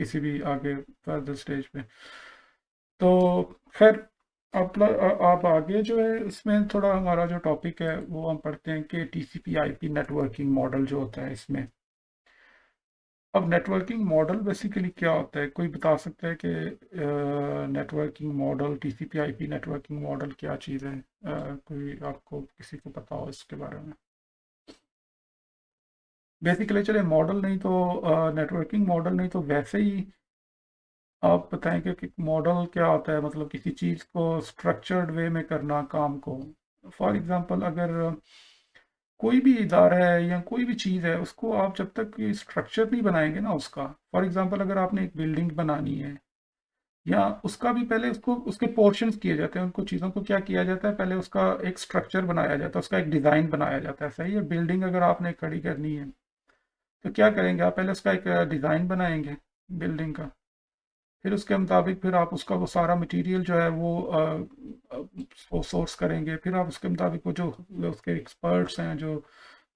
किसी भी आगे फर्दर स्टेज पे। तो खैर आप आगे जो है इसमें थोड़ा हमारा जो टॉपिक है वो हम पढ़ते हैं कि टीसीपी आईपी नेटवर्किंग मॉडल जो होता है इसमें। अब नेटवर्किंग मॉडल बेसिकली क्या होता है, कोई बता सकता है कि networking model TCP IP networking model क्या चीज़ है? कोई आपको किसी को पता हो इसके बारे में? बेसिकली चले मॉडल नहीं तो नेटवर्किंग मॉडल नहीं तो वैसे ही आप बताएं कि मॉडल क्या होता है, मतलब किसी चीज़ को स्ट्रक्चर्ड वे में करना काम को। फॉर एग्जांपल अगर कोई भी इदारा है या कोई भी चीज़ है उसको आप जब तक स्ट्रक्चर नहीं बनाएंगे ना उसका, फॉर एग्जांपल अगर आपने एक बिल्डिंग बनानी है या उसका भी पहले उसको उसके पोर्शंस किए जाते हैं, उनको चीज़ों को क्या किया जाता है, पहले उसका एक स्ट्रक्चर बनाया जाता है, उसका एक डिज़ाइन बनाया जाता है। सही है, बिल्डिंग अगर आपने खड़ी करनी है तो क्या करेंगे आप, पहले उसका एक डिज़ाइन बनाएंगे बिल्डिंग का, फिर उसके मुताबिक फिर आप उसका वो सारा मटेरियल जो है वो सोर्स करेंगे, फिर आप उसके मुताबिक वो जो उसके एक्सपर्ट्स हैं जो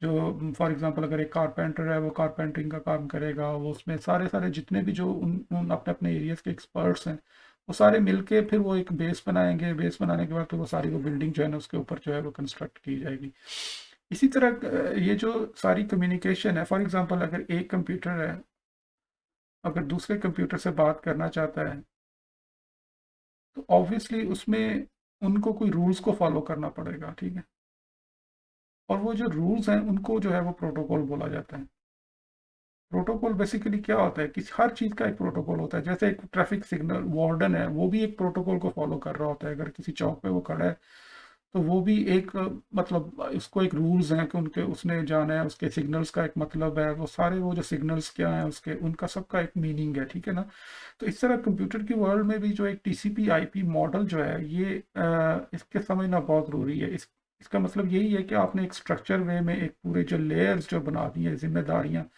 जो फॉर एग्जांपल अगर एक कारपेंटर है वो कारपेंटिंग का काम करेगा, वो उसमें सारे सारे जितने भी जो उन अपने अपने एरियाज के एक्सपर्ट्स हैं वो सारे मिलके फिर वो एक बेस बनाएंगे। बेस बनाने के बाद फिर वो सारी वो बिल्डिंग जो है ना उसके ऊपर जो है वो कंस्ट्रक्ट की जाएगी। इसी तरह ये जो सारी कम्युनिकेशन है, फॉर एग्जांपल अगर एक कंप्यूटर है अगर दूसरे कंप्यूटर से बात करना चाहता है तो ऑब्वियसली उसमें उनको कोई रूल्स को फॉलो करना पड़ेगा, ठीक है। और वो जो रूल्स हैं उनको जो है वो प्रोटोकॉल बोला जाता है। प्रोटोकॉल बेसिकली क्या होता है कि हर चीज़ का एक प्रोटोकॉल होता है। जैसे एक ट्रैफिक सिग्नल वार्डन है वो भी एक प्रोटोकॉल को फॉलो कर रहा होता है, अगर किसी चौक पे वो खड़ा है तो वो भी एक मतलब इसको एक रूल्स हैं कि उनके उसने जाना है, उसके सिग्नल्स का एक मतलब है, वो सारे वो जो सिग्नल्स क्या हैं उसके उनका सबका एक मीनिंग है, ठीक है ना। तो इस तरह कंप्यूटर की वर्ल्ड में भी जो एक टीसीपी आईपी मॉडल जो है ये इसके समझना बहुत ज़रूरी है। इसका मतलब यही है कि आपने एक स्ट्रक्चर वे में एक पूरे जो लेयर्स जो बना दी हैं जिम्मेदारियाँ,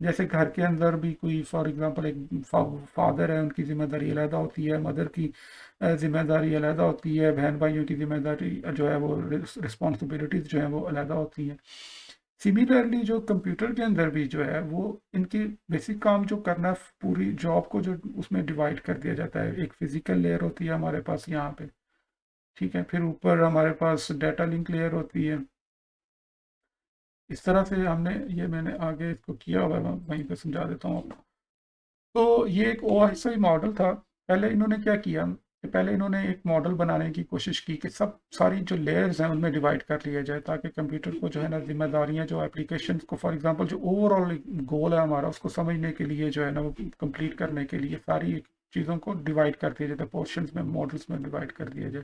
जैसे घर के अंदर भी कोई फॉर एग्जांपल एक फादर है उनकी जिम्मेदारी अलहदा होती है, मदर की जिम्मेदारी अलहदा होती है, बहन भाइयों की जिम्मेदारी जो है वो रिस्पॉन्सिबिलिटीज़ जो है वो अलहदा होती हैं। सिमिलरली जो कंप्यूटर के अंदर भी जो है वो इनकी बेसिक काम जो करना है, पूरी जॉब को जो उसमें डिवाइड कर दिया जाता है। एक फिजिकल लेयर होती है हमारे पास यहाँ पे, ठीक है, फिर ऊपर हमारे पास डाटा लिंक लेयर होती है। इस तरह से हमने ये मैंने आगे इसको किया हुआ है, मैं वहीं पे समझा देता हूँ आपको। तो ये एक ओएसआई मॉडल था। पहले इन्होंने क्या किया कि पहले इन्होंने एक मॉडल बनाने की कोशिश की कि सब सारी जो लेयर्स हैं उनमें डिवाइड कर लिया जाए, ताकि कंप्यूटर को जो है ना जिम्मेदारियां जो एप्लीकेशन को फॉर एग्जांपल जो ओवरऑल गोल है हमारा उसको समझने के लिए जो है ना वो कंप्लीट करने के लिए सारी चीज़ों को डिवाइड कर दिया जाए, पोर्शंस में मॉडल्स में डिवाइड कर दिया जाए।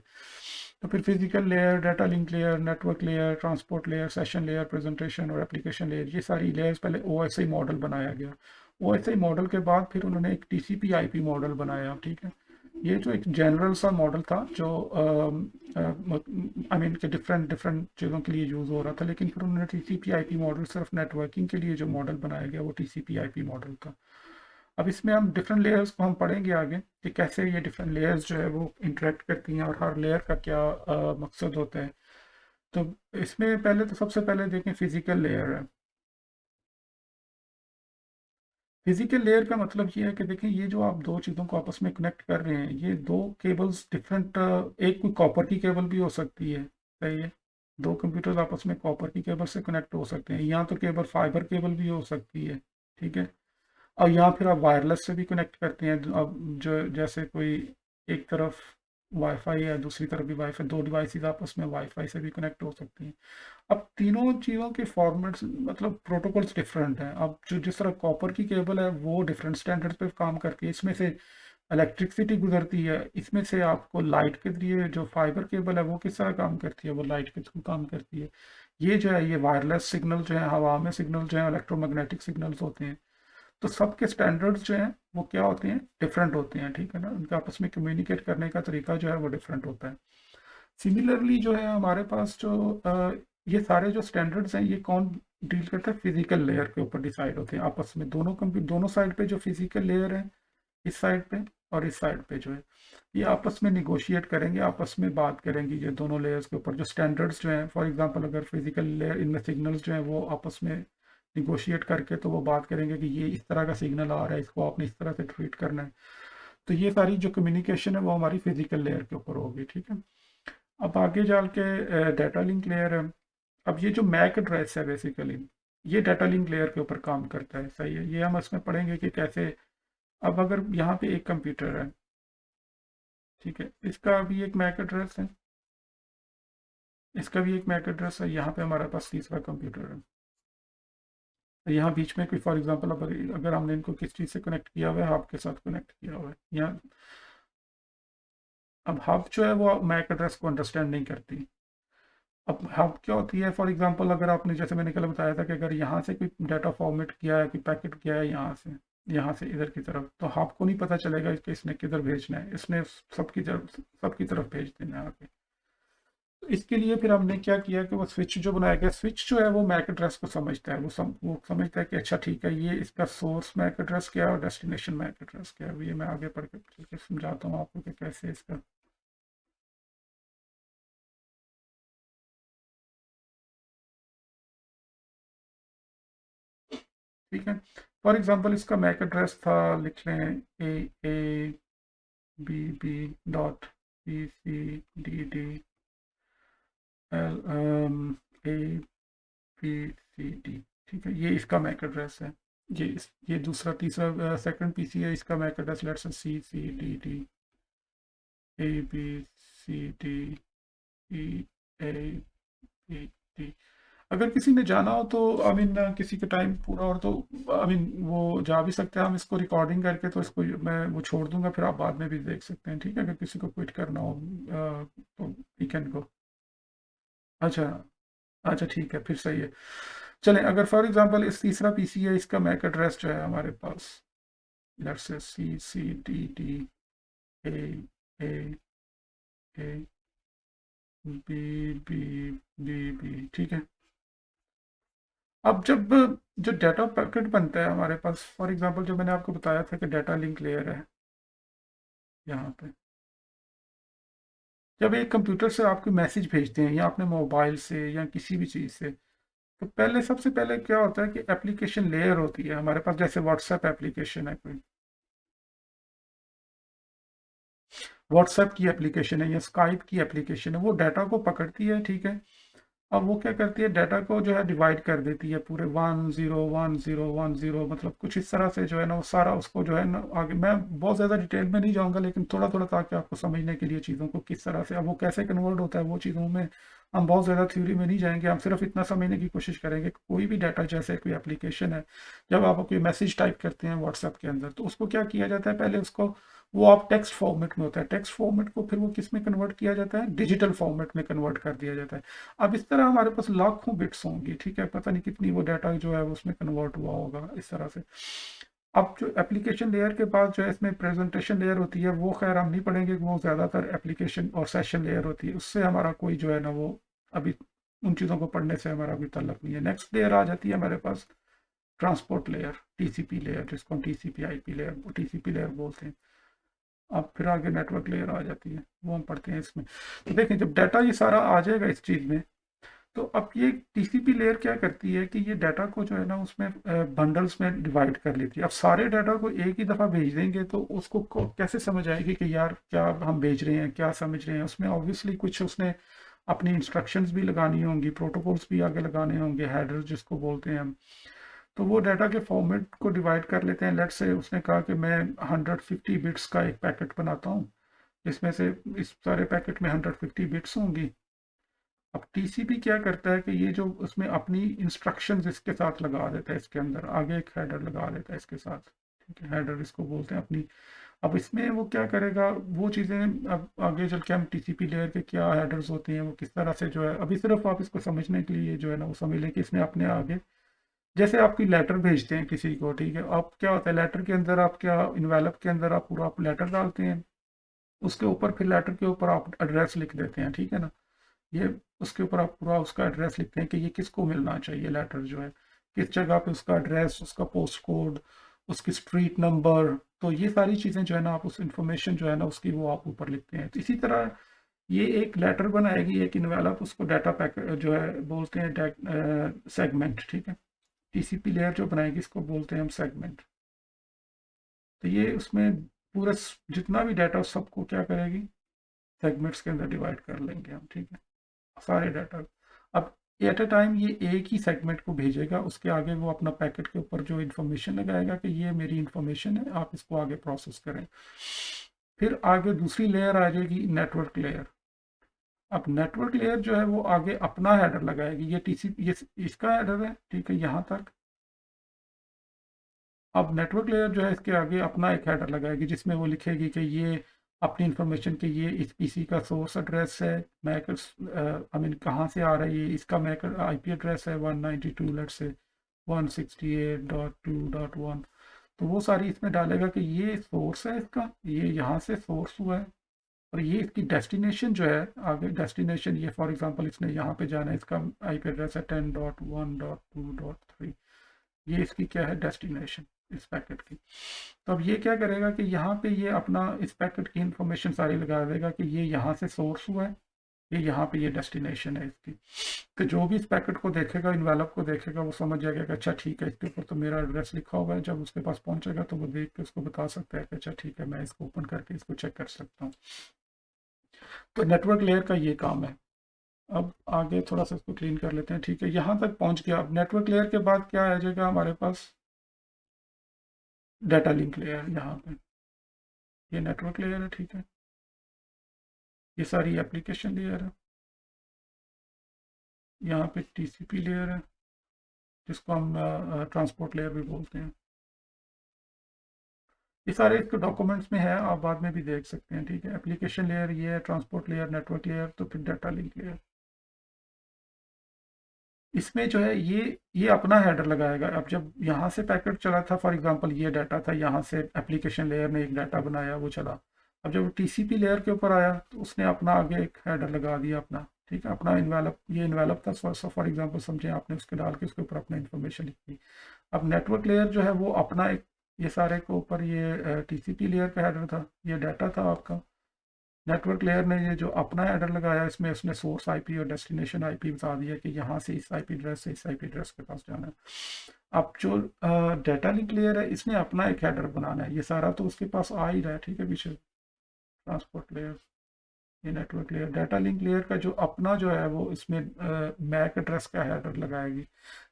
तो फिर physical layer, data link layer, network layer, transport layer, session layer, presentation और एप्लीकेशन लेयर, ये सारी लेयर्स पहले ओएसआई मॉडल बनाया गया। ओएसआई मॉडल के बाद फिर उन्होंने एक टीसीपी आईपी मॉडल बनाया, ठीक है। ये जो एक जनरल सा मॉडल था जो आई मीन के डिफरेंट डिफरेंट चीज़ों के लिए यूज़ हो रहा था, लेकिन फिर उन्होंने टीसीपी आईपी मॉडल सिर्फ नेटवर्किंग के लिए जो मॉडल बनाया गया वो टीसीपी आईपी मॉडल था। अब इसमें हम डिफरेंट लेयर्स को हम पढ़ेंगे आगे कि कैसे ये डिफरेंट लेयर्स जो है वो इंटरेक्ट करती हैं और हर लेयर का क्या मकसद होता है। तो इसमें पहले तो सबसे पहले देखें फिजिकल लेयर है। फिजिकल लेयर का मतलब ये है कि देखिए ये जो आप दो चीज़ों को आपस में कनेक्ट कर रहे हैं ये दो केबल्स डिफरेंट, एक कोई कॉपर की केबल भी हो सकती है, सही है। दो कंप्यूटर्स आपस में कॉपर की केबल से कनेक्ट हो सकते हैं, या तो केबल फाइबर केबल भी हो सकती है, ठीक है। और यहाँ फिर आप वायरलेस से भी कनेक्ट करते हैं। अब जो जैसे कोई एक तरफ वाईफाई है दूसरी तरफ भी वाईफाई, दो डिवाइसेस आपस में वाईफाई से भी कनेक्ट हो सकती हैं। अब तीनों चीज़ों के फॉर्मेट्स मतलब प्रोटोकॉल्स डिफरेंट हैं। अब जो जिस तरह कॉपर की केबल है वो डिफरेंट स्टैंडर्ड्स पे काम करती है, इसमें से इलेक्ट्रिसिटी गुजरती है, इसमें से आपको लाइट के जरिए जो फाइबर केबल है वो किस तरह काम करती है, वो लाइट के थ्रू काम करती है। ये जो है ये वायरलेस सिग्नल जो है हवा में सिग्नल जो है इलेक्ट्रोमैग्नेटिक सिग्नल्स होते हैं। तो सबके स्टैंडर्ड्स जो हैं वो क्या होते हैं, डिफरेंट होते हैं, ठीक है ना। उनका आपस में कम्युनिकेट करने का तरीका जो है वो डिफरेंट होता है। सिमिलरली जो है हमारे पास जो ये सारे जो स्टैंडर्ड्स हैं ये कौन डील करता है, फिजिकल लेयर के ऊपर डिसाइड होते हैं आपस में। दोनों साइड पे जो फिजिकल लेयर है इस साइड पे और इस साइड पे जो है ये आपस में निगोशिएट करेंगे, आपस में बात करेंगे ये दोनों लेयर्स के ऊपर जो स्टैंडर्ड्स जो हैं। फॉर एग्जांपल अगर फिजिकल लेयर इनमें सिग्नल्स जो हैं वो आपस में निगोशिएट करके तो वो बात करेंगे कि ये इस तरह का सिग्नल आ रहा है, इसको आपने इस तरह से ट्रीट करना है। तो ये सारी जो कम्युनिकेशन है वो हमारी फिजिकल लेयर के ऊपर होगी, ठीक है। अब आगे चल के डाटा लिंक लेयर है। अब ये जो मैक एड्रेस है बेसिकली, ये डाटा लिंक लेयर के ऊपर काम करता है, सही है। ये हम इसमें पढ़ेंगे कि कैसे। अब अगर यहाँ पे एक कंप्यूटर है, ठीक है, इसका भी एक मैक एड्रेस है, इसका भी एक मैक एड्रेस है, यहाँ पे हमारे पास तीसरा कंप्यूटर है। यहाँ बीच में कोई फॉर एग्जांपल अगर हमने इनको किस चीज़ से कनेक्ट किया हुआ है, हब के साथ कनेक्ट किया हुआ है यहाँ। अब हब जो है वो मैक एड्रेस को अंडरस्टैंड नहीं करती। अब हब क्या होती है, फॉर एग्जांपल अगर आपने, जैसे मैंने कल बताया था कि अगर यहाँ से कोई डाटा फॉर्मेट किया है, कोई पैकेट किया है यहाँ से इधर की तरफ, तो हब को नहीं पता चलेगा कि इसने किधर भेजना है, इसने सबकी तरफ भेज देना है आगे। तो इसके लिए फिर हमने क्या किया कि वो स्विच जो बनाया गया, स्विच जो है वो मैक एड्रेस को समझता है, वो समझता है कि अच्छा ठीक है, ये इसका सोर्स मैक एड्रेस क्या है और डेस्टिनेशन मैक एड्रेस क्या है। ये मैं आगे पढ़ के समझाता हूँ आपको कि कैसे इसका। ठीक है, फॉर एग्जांपल इसका मैक एड्रेस था, लिख लें AABB.CCDD ABCD, ठीक है, ये इसका मैक एड्रेस है। ये दूसरा तीसरा सेकंड पीसी है, इसका MAC address let's say CCDD ABCDEABD। अगर किसी ने जाना हो तो आई मीन किसी के टाइम पूरा और तो आई मीन वो जा भी सकते हैं, हम इसको रिकॉर्डिंग करके तो इसको मैं वो छोड़ दूंगा, फिर आप बाद में भी देख सकते हैं, ठीक है, अगर किसी को क्विट करना हो तो यू कैन गो। अच्छा, अच्छा ठीक है, फिर सही है। चलें, अगर फॉर एग्जांपल इस तीसरा पीसी है, इसका मैक एड्रेस जो है हमारे पास लेट्स से CCDD AAABBBB, ठीक है। अब जब जो डाटा पैकेट बनता है हमारे पास, फॉर एग्जांपल जो मैंने आपको बताया था कि डाटा लिंक लेयर है यहाँ पे, जब एक कंप्यूटर से आपको मैसेज भेजते हैं या अपने मोबाइल से या किसी भी चीज़ से, तो पहले सबसे पहले क्या होता है कि एप्लीकेशन लेयर होती है हमारे पास, जैसे व्हाट्सएप एप्लीकेशन है कोई, व्हाट्सएप की एप्लीकेशन है या स्काइप की एप्लीकेशन है, वो डाटा को पकड़ती है, ठीक है। अब वो क्या करती है, डाटा को जो है डिवाइड कर देती है पूरे 101010, मतलब कुछ इस तरह से जो है ना वो सारा उसको जो है ना, आगे मैं बहुत ज़्यादा डिटेल में नहीं जाऊंगा, लेकिन थोड़ा थोड़ा ताकि आपको समझने के लिए चीज़ों को किस तरह से, अब वो कैसे कन्वर्ट होता है वो चीज़ों में हम बहुत ज़्यादा थ्योरी में नहीं जाएंगे, हम सिर्फ इतना समझने की कोशिश करेंगे कि कोई भी डाटा, जैसे कोई एप्लीकेशन है, जब आप कोई मैसेज टाइप करते हैं व्हाट्सएप के अंदर, तो उसको क्या किया जाता है, पहले उसको वो आप टेक्स्ट फॉर्मेट में होता है, टेक्स्ट फॉर्मेट को फिर वो किस में कन्वर्ट किया जाता है, डिजिटल फॉर्मेट में कन्वर्ट कर दिया जाता है। अब इस तरह हमारे पास लाखों बिट्स होंगी, ठीक है, पता नहीं कितनी वो डाटा जो है उसमें कन्वर्ट हुआ होगा इस तरह से। अब जो एप्लीकेशन लेयर के बाद जो है इसमें प्रेजेंटेशन लेयर होती है, वो खैर हम नहीं पढ़ेंगे, वो ज़्यादातर एप्लीकेशन और सेशन लेयर होती है, उससे हमारा कोई जो है ना वो अभी उन चीज़ों को पढ़ने से हमारा कोई ताल्लुक नहीं है। नेक्स्ट लेयर आ जाती है हमारे पास ट्रांसपोर्ट लेयर, टीसीपी लेयर, जिसको हम TCP IP layer, TCP layer बोलते हैं। अब फिर आगे नेटवर्क लेयर आ जाती है, वो हम पढ़ते हैं इसमें। तो देखें, जब डाटा ये सारा आ जाएगा इस चीज़ में, तो अब ये टीसीपी लेयर क्या करती है कि ये डाटा को जो है ना उसमें बंडल्स में डिवाइड कर लेती है। अब सारे डाटा को एक ही दफ़ा भेज देंगे तो उसको कैसे समझ आएगी कि यार क्या हम भेज रहे हैं, क्या समझ रहे हैं, उसमें ऑब्वियसली कुछ उसने अपनी इंस्ट्रक्शंस भी लगानी होंगी, प्रोटोकॉल्स भी आगे लगाने होंगे, हेडर जिसको बोलते हैं हम। तो वो डाटा के फॉर्मेट को डिवाइड कर लेते हैं। लेट्स से उसने कहा कि मैं 150 बिट्स का एक पैकेट बनाता हूँ, जिसमें से इस सारे पैकेट में 150 बिट्स होंगी। अब टीसीपी क्या करता है कि ये जो उसमें अपनी इंस्ट्रक्शंस इसके साथ लगा देता है, इसके अंदर आगे एक हेडर लगा देता है इसके साथ, ठीक है, हेडर इसको बोलते हैं अपनी। अब इसमें वो क्या करेगा, वो चीज़ें अब आगे चल के हम टीसीपी लेयर के क्या हेडर्स होते हैं, वो किस तरह से जो है, अभी सिर्फ आप इसको समझने के लिए जो है ना वो समझ लें कि इसने अपने आगे, जैसे आपकी लेटर भेजते हैं किसी को, ठीक है, आप क्या होता है लेटर के अंदर आप क्या, इन्वेलप के अंदर आप पूरा आप लेटर डालते हैं, उसके ऊपर फिर लेटर के ऊपर आप एड्रेस लिख देते हैं, ठीक है ना। ये उसके ऊपर आप पूरा उसका एड्रेस लिखते हैं कि ये किसको मिलना चाहिए, लेटर जो है किस जगह पे, उसका एड्रेस, उसका पोस्ट कोड, उसकी स्ट्रीट नंबर, तो ये सारी चीज़ें जो है ना आप उस इंफॉर्मेशन जो है ना उसकी वो आप ऊपर लिखते हैं। तो इसी तरह ये एक लेटर बनाएगी एक इन्वेलप, उसको डाटा पैकेट जो है बोलते हैं सेगमेंट, ठीक है। टीसीपी लेयर जो बनाएगी इसको बोलते हैं हम सेगमेंट। तो ये उसमें पूरा जितना भी डाटा सबको क्या करेगी, सेगमेंट्स के अंदर डिवाइड कर लेंगे हम, ठीक है, सारे डाटा। अब एट अ टाइम ये एक ही सेगमेंट को भेजेगा, उसके आगे वो अपना पैकेट के ऊपर जो इन्फॉर्मेशन लगाएगा कि ये मेरी इन्फॉर्मेशन है, आप इसको आगे प्रोसेस करें। फिर आगे दूसरी लेयर आ जाएगी नेटवर्क लेयर। अब नेटवर्क लेयर जो है वो आगे अपना हेडर लगाएगी, ये टीसीपी ये इसका हेडर है, ठीक है, यहाँ तक। अब नेटवर्क लेयर जो है इसके आगे अपना एक हेडर लगाएगी जिसमें वो लिखेगी कि ये अपनी इंफॉर्मेशन के ये इस पीसी का सोर्स एड्रेस है, मैक आई मीन कहाँ से आ रहा है, ये इसका मैक आईपी एड्रेस है 192 लेट से 168.2.1। तो वो सारी इसमें डालेगा कि ये सोर्स है इसका, ये यहाँ से सोर्स हुआ है, और ये इसकी डेस्टिनेशन जो है आगे डेस्टिनेशन, ये फॉर एग्जांपल इसने यहाँ पे जाना है, इसका आईपी एड्रेस है 10.1.2.3, ये इसकी क्या है डेस्टिनेशन इस पैकेट की। तो अब ये क्या करेगा कि यहाँ पे ये अपना इस पैकेट की इंफॉर्मेशन सारी लगा देगा कि ये यहाँ से सोर्स हुआ है, ये यहाँ पे ये डेस्टिनेशन है इसकी। तो जो भी इस पैकेट को देखेगा, इन्वेलप को देखेगा, वो समझ जाएगा कि अच्छा ठीक है, इसके ऊपर तो मेरा एड्रेस लिखा हुआ है। जब उसके पास पहुंचेगा तो वो देख के उसको बता सकता है कि अच्छा ठीक है, मैं इसको ओपन करके इसको चेक कर सकता हूँ। तो नेटवर्क लेयर का ये काम है। अब आगे थोड़ा सा इसको क्लीन कर लेते हैं, ठीक है, यहाँ तक पहुँच गया। अब नेटवर्क लेयर के बाद क्या आ जाएगा हमारे पास, डाटा लिंक लेयर। यहाँ पे ये नेटवर्क लेयर है, ठीक है, ये सारी एप्लीकेशन लेयर है, यहाँ पे टीसीपी लेयर है जिसको हम ट्रांसपोर्ट लेयर भी बोलते हैं। ये सारे इसके डॉक्यूमेंट्स में है, आप बाद में भी देख सकते हैं, ठीक है। एप्लीकेशन लेयर ये है, ट्रांसपोर्ट लेयर, नेटवर्क लेयर, तो फिर डाटा लिंक लेयर। इसमें जो है ये अपना हेडर लगाएगा। अब जब यहाँ से पैकेट चला था, फॉर एग्जांपल ये डाटा था, यहाँ से एप्लीकेशन लेयर ने एक डाटा बनाया, वो चला। अब जब टीसीपी लेयर के ऊपर आया तो उसने अपना आगे एक हेडर लगा दिया अपना, ठीक है, अपना इन्वेलप, ये इन्वेलप था फॉर एग्जांपल समझे आपने, उसके डाल के उसके ऊपर अपना इन्फॉर्मेशन लिख दी। अब नेटवर्क लेयर जो है वो अपना एक, ये सारे के ऊपर ये टीसीपी लेयर का हेडर था, ये डाटा था आपका। नेटवर्क लेयर ने ये जो अपना हेडर लगाया, इसमें उसने सोर्स आईपी और डेस्टिनेशन आईपी बता दिया कि यहाँ से इस आईपी एड्रेस से इस आईपी एड्रेस के पास जाना है। अब जो डाटा लिंक लेयर है, इसने अपना एक हेडर बनाना है। ये सारा तो उसके पास आ ही रहा है, ठीक है, पीछे ट्रांसपोर्ट लेयर, ये network layer. Data link layer का जो अपना जो है वो इसमें मैक एड्रेस का हेडर लगाएगी।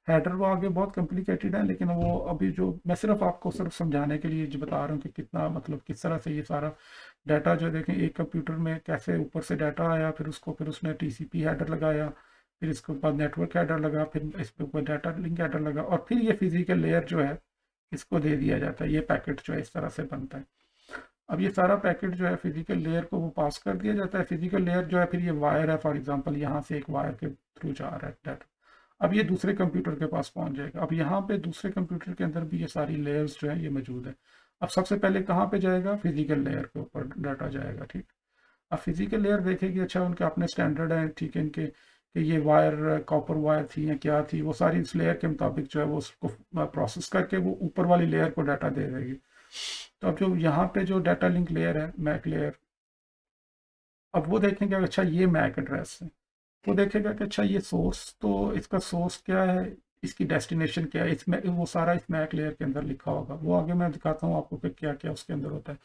हेडर वो आगे बहुत कॉम्प्लिकेटेड है, लेकिन वो अभी जो मैं सिर्फ आपको सिर्फ समझाने के लिए जो बता रहा हूँ कि कितना मतलब किस तरह से ये सारा डाटा जो देखें एक कंप्यूटर में कैसे ऊपर से डाटा आया, फिर उसको फिर उसने टीसीपी हेडर लगाया, फिर इसके ऊपर नेटवर्क हेडर लगा, फिर इसके ऊपर डाटा लिंक हेडर लगा, और फिर ये फिजिकल लेयर जो है इसको दे दिया जाता है। ये पैकेट जो है इस तरह से बनता है। अब ये सारा पैकेट जो है फिजिकल लेयर को वो पास कर दिया जाता है। फिजिकल लेयर जो है फिर ये वायर है, फॉर एग्जांपल यहाँ से एक वायर के थ्रू जा रहा है डाटा। अब ये दूसरे कंप्यूटर के पास पहुंच जाएगा। अब यहाँ पे दूसरे कंप्यूटर के अंदर भी ये सारी लेयर्स जो है ये मौजूद है। अब सबसे पहले कहाँ पे जाएगा, फिजिकल लेयर के ऊपर डाटा जाएगा, ठीक। अब फिजिकल लेयर देखेगी अच्छा उनके अपने स्टैंडर्ड है, ठीक है, इनके कि ये वायर कॉपर वायर थी या क्या थी, वो सारी इस लेयर के मुताबिक जो है वो उसको प्रोसेस करके वो ऊपर वाली लेयर को डाटा दे देगी। तो अब जो यहाँ पे जो डाटा लिंक लेयर है, मैक लेयर, अब वो देखेंगे अच्छा ये मैक एड्रेस है, वो देखेगा कि अच्छा ये सोर्स, तो इसका सोर्स क्या है, इसकी डेस्टिनेशन क्या है, इसमें वो सारा इस मैक लेयर के अंदर लिखा होगा। वो आगे मैं दिखाता हूँ आपको कि क्या क्या उसके अंदर होता है।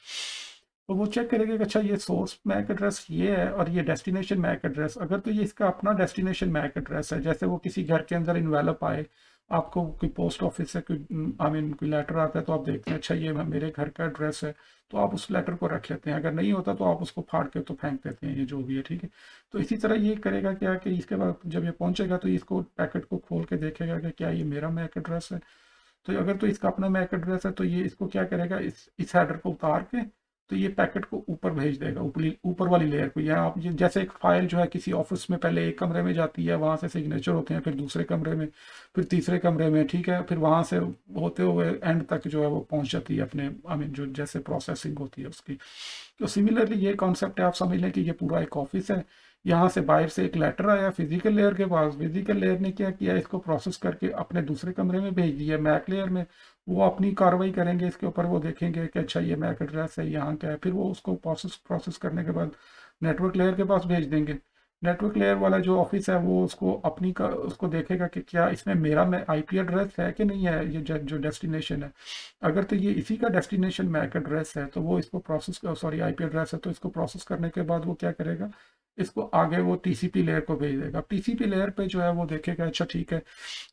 तो वो चेक करेगा कि अच्छा ये सोर्स मैक एड्रेस ये है और ये डेस्टिनेशन मैक एड्रेस, अगर तो ये इसका अपना डेस्टिनेशन मैक एड्रेस है, जैसे वो किसी घर के अंदर इन्वेलप आए, आपको कोई पोस्ट ऑफिस से कोई आई मीन कोई लेटर आता है, तो आप देखते हैं अच्छा ये मेरे घर का एड्रेस है, तो आप उस लेटर को रख लेते हैं। अगर नहीं होता तो आप उसको फाड़ के तो फेंक देते हैं, ये जो भी है, ठीक है। तो इसी तरह ये करेगा क्या कि इसके बाद जब ये पहुंचेगा तो इसको पैकेट को खोल के देखेगा कि क्या ये मेरा मैक एड्रेस है। तो अगर तो इसका अपना मैक एड्रेस है तो ये इसको क्या करेगा, इस हेडर को उतार के तो ये पैकेट को ऊपर भेज देगा, ऊपर वाली लेयर को। या आप जैसे एक फाइल जो है किसी ऑफिस में पहले एक कमरे में जाती है, वहाँ से सिग्नेचर होते हैं, फिर दूसरे कमरे में, फिर तीसरे कमरे में, ठीक है, फिर वहाँ से होते हुए एंड तक जो है वो पहुँच जाती है अपने आई मीन जो जैसे प्रोसेसिंग होती है उसकी। तो सिमिलरली ये कॉन्सेप्ट है, आप समझ लें कि ये पूरा एक ऑफिस है। यहाँ से बाहर से एक लेटर आया फिजिकल लेयर के पास, फिजिकल लेयर ने क्या किया, इसको प्रोसेस करके अपने दूसरे कमरे में भेज दिया मैक लेयर में। वो अपनी कार्रवाई करेंगे इसके ऊपर, वो देखेंगे कि अच्छा ये मैक एड्रेस है, यहाँ क्या है, फिर वो उसको प्रोसेस करने के बाद नेटवर्क लेयर के पास भेज देंगे। नेटवर्क लेयर वाला जो ऑफिस है वो उसको अपनी का उसको देखेगा कि क्या इसमें मेरा में आईपी एड्रेस है कि नहीं है, ये जो डेस्टिनेशन है। अगर तो ये इसी का डेस्टिनेशन मैक एड्रेस है तो वो इसको प्रोसेस, सॉरी आईपी एड्रेस है, तो इसको प्रोसेस करने के बाद वो क्या करेगा, इसको आगे वो टीसीपी लेयर को भेज देगा। टीसीपी लेयर पे जो है वो देखेगा अच्छा ठीक है,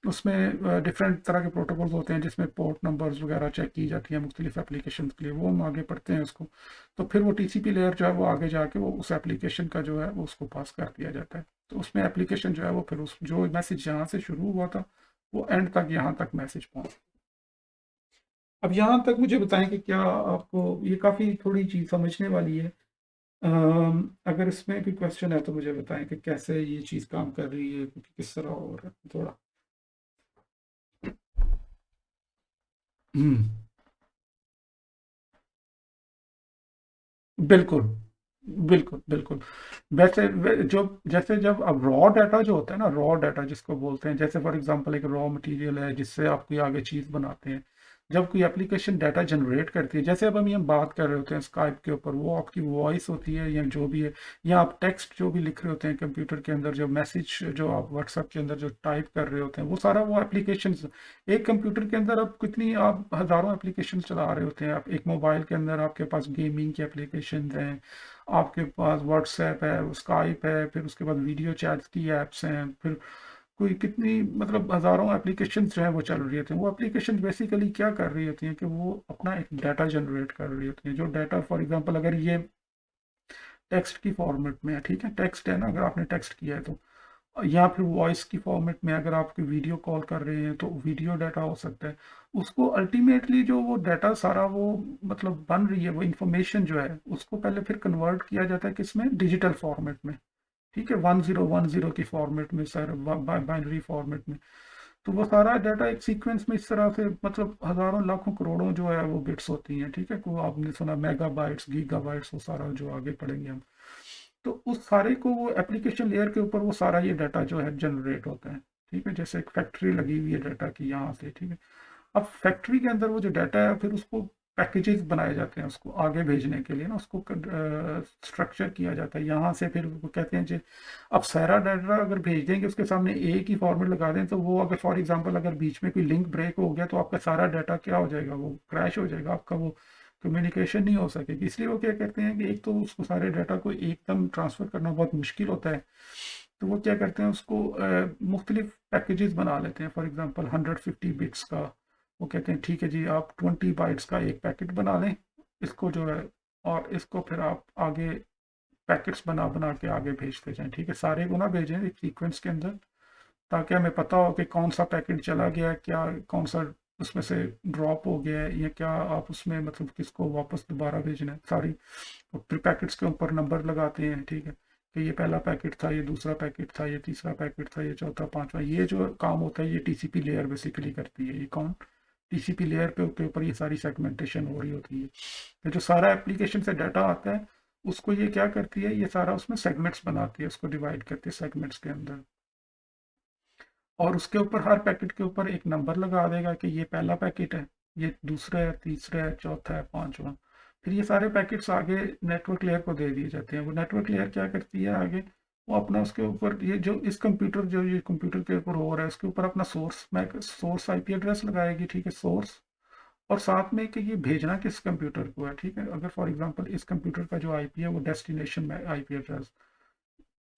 उसमें डिफरेंट तरह के प्रोटोकॉल्स होते हैं जिसमें पोर्ट नंबर्स वगैरह चेक की जाती हैं मुख्तलिफ एप्लीकेशन के लिए, वो हम आगे पढ़ते हैं उसको। तो फिर वो टीसीपी लेयर जो है वो आगे जाके वो उस एप्लीकेशन का जो है वो उसको पास कर दिया जाता है। तो उसमें एप्लीकेशन जो है वो फिर उस जो मैसेज यहाँ से शुरू हुआ था वो एंड तक यहाँ तक मैसेज पहुँच। अब यहाँ तक मुझे बताएं कि क्या आपको ये काफ़ी थोड़ी चीज़ समझने वाली है। अगर इसमें भी क्वेश्चन है तो मुझे बताएं कि कैसे ये चीज़ काम कर रही है, क्योंकि किस तरह हो रहा है थोड़ा। हम्म। बिल्कुल, बिल्कुल, बिल्कुल। जो जैसे जब अब रॉ डाटा जो होता है ना, रॉ डाटा जिसको बोलते हैं, जैसे फॉर एग्जांपल एक रॉ मटेरियल है जिससे आप कोई आगे चीज़ बनाते हैं। जब कोई एप्लीकेशन डाटा जनरेट करती है, जैसे अब हम ये बात कर रहे होते हैं स्काइप के ऊपर, वो आपकी वॉइस होती है या जो भी है, या आप टेक्स्ट जो भी लिख रहे होते हैं कंप्यूटर के अंदर, जो मैसेज जो आप व्हाट्सएप के अंदर जो टाइप कर रहे होते हैं, वो सारा वो एप्लीकेशन एक कंप्यूटर के अंदर अब कितनी आप हज़ारों एप्लीकेशन चला रहे होते हैं। आप एक मोबाइल के अंदर आपके पास गेमिंग की एप्लीकेशन हैं, आपके पास व्हाट्सएप है, स्काइप है, फिर उसके बाद वीडियो चैट्स की एप्स हैं, फिर कोई कितनी मतलब हज़ारों एप्लीकेशन जो हैं वो चल रही होती हैं। वो एप्लीकेशन बेसिकली क्या कर रही होती हैं कि वो अपना एक डाटा जनरेट कर रही होती हैं। जो डाटा फॉर एग्जांपल अगर ये टेक्स्ट की फॉर्मेट में है, ठीक है, टेक्स्ट है ना, अगर आपने टेक्स्ट किया है तो, या फिर वॉइस की फॉर्मेट में अगर आप वीडियो कॉल कर रहे हैं तो वीडियो डाटा हो सकता है। उसको अल्टीमेटली जो वो डाटा सारा वो मतलब बन रही है वो इंफॉर्मेशन जो है उसको पहले फिर कन्वर्ट किया जाता है किसमें, डिजिटल फॉर्मेट में। ठीक है, 1010 की फॉर्मेट में सर, बाइनरी फॉर्मेट में। तो वो सारा डाटा एक सीक्वेंस में इस तरह से मतलब हजारों लाखों करोड़ों जो है वो बिट्स होती हैं। ठीक है, को आपने सुना मेगाबाइट्स गीगाबाइट्स, वो सारा जो आगे पढ़ेंगे हम। तो उस सारे को वो एप्लीकेशन लेयर के ऊपर वो सारा ये डाटा जो है जनरेट होता है। ठीक है, जैसे एक फैक्ट्री लगी हुई है डाटा की यहाँ से। ठीक है, अब फैक्ट्री के अंदर वो जो डाटा है फिर उसको पैकेजेस बनाए जाते हैं उसको आगे भेजने के लिए ना, उसको स्ट्रक्चर किया जाता है यहाँ से, फिर वो कहते हैं जी अब सारा डाटा अगर भेज देंगे उसके सामने एक ही फॉर्मेट लगा दें तो वो अगर फॉर एग्जांपल अगर बीच में कोई लिंक ब्रेक हो गया तो आपका सारा डाटा क्या हो जाएगा, वो क्रैश हो जाएगा, आपका वो कम्युनिकेशन नहीं हो सकेगी। इसलिए वो क्या कहते हैं कि एक तो उसको सारे डाटा को एकदम ट्रांसफ़र करना बहुत मुश्किल होता है। तो वो क्या करते हैं उसको मुख्तलिफ पैकेजेस बना लेते हैं, फॉर एग्जांपल 150 बिट्स का। वो कहते हैं ठीक है जी आप 20 बाइट्स का एक पैकेट बना लें, इसको जो है, और इसको फिर आप आगे पैकेट्स बना बना के आगे भेजते जाएं। ठीक है, सारे को ना भेजें एक सीक्वेंस के अंदर, ताकि हमें पता हो कि कौन सा पैकेट चला गया, क्या कौन सा उसमें से ड्रॉप हो गया है, या क्या आप उसमें मतलब किसको वापस दोबारा भेजना है सारी। और फिर पैकेट्स के ऊपर नंबर लगाते हैं। ठीक है, कि ये पहला पैकेट था, ये दूसरा पैकेट था, ये तीसरा पैकेट था, ये चौथा पांचवा। ये जो काम होता है ये टीसीपी लेयर बेसिकली करती है। ये कौन, टीसीपी लेयर पे के ऊपर ये सारी सेगमेंटेशन हो रही होती है। तो जो सारा एप्लीकेशन से डाटा आता है उसको ये क्या करती है, ये सारा उसमें सेगमेंट्स बनाती है, उसको डिवाइड करती है सेगमेंट्स के अंदर। और उसके ऊपर हर पैकेट के ऊपर एक नंबर लगा देगा कि ये पहला पैकेट है, ये दूसरा है, तीसरा है, चौथा है, पांचवा। फिर ये सारे पैकेट्स आगे नेटवर्क लेयर को दे दिए जाते हैं। वो नेटवर्क लेयर क्या करती है आगे, वो अपना उसके ऊपर ये जो इस कंप्यूटर जो ये कंप्यूटर के ऊपर हो रहा है उसके ऊपर अपना सोर्स आईपी एड्रेस लगाएगी। ठीक है, सोर्स, और साथ में कि ये भेजना किस कंप्यूटर को है। ठीक है, अगर फॉर एग्जांपल इस कंप्यूटर का जो आईपी है वो डेस्टिनेशन में आईपी एड्रेस।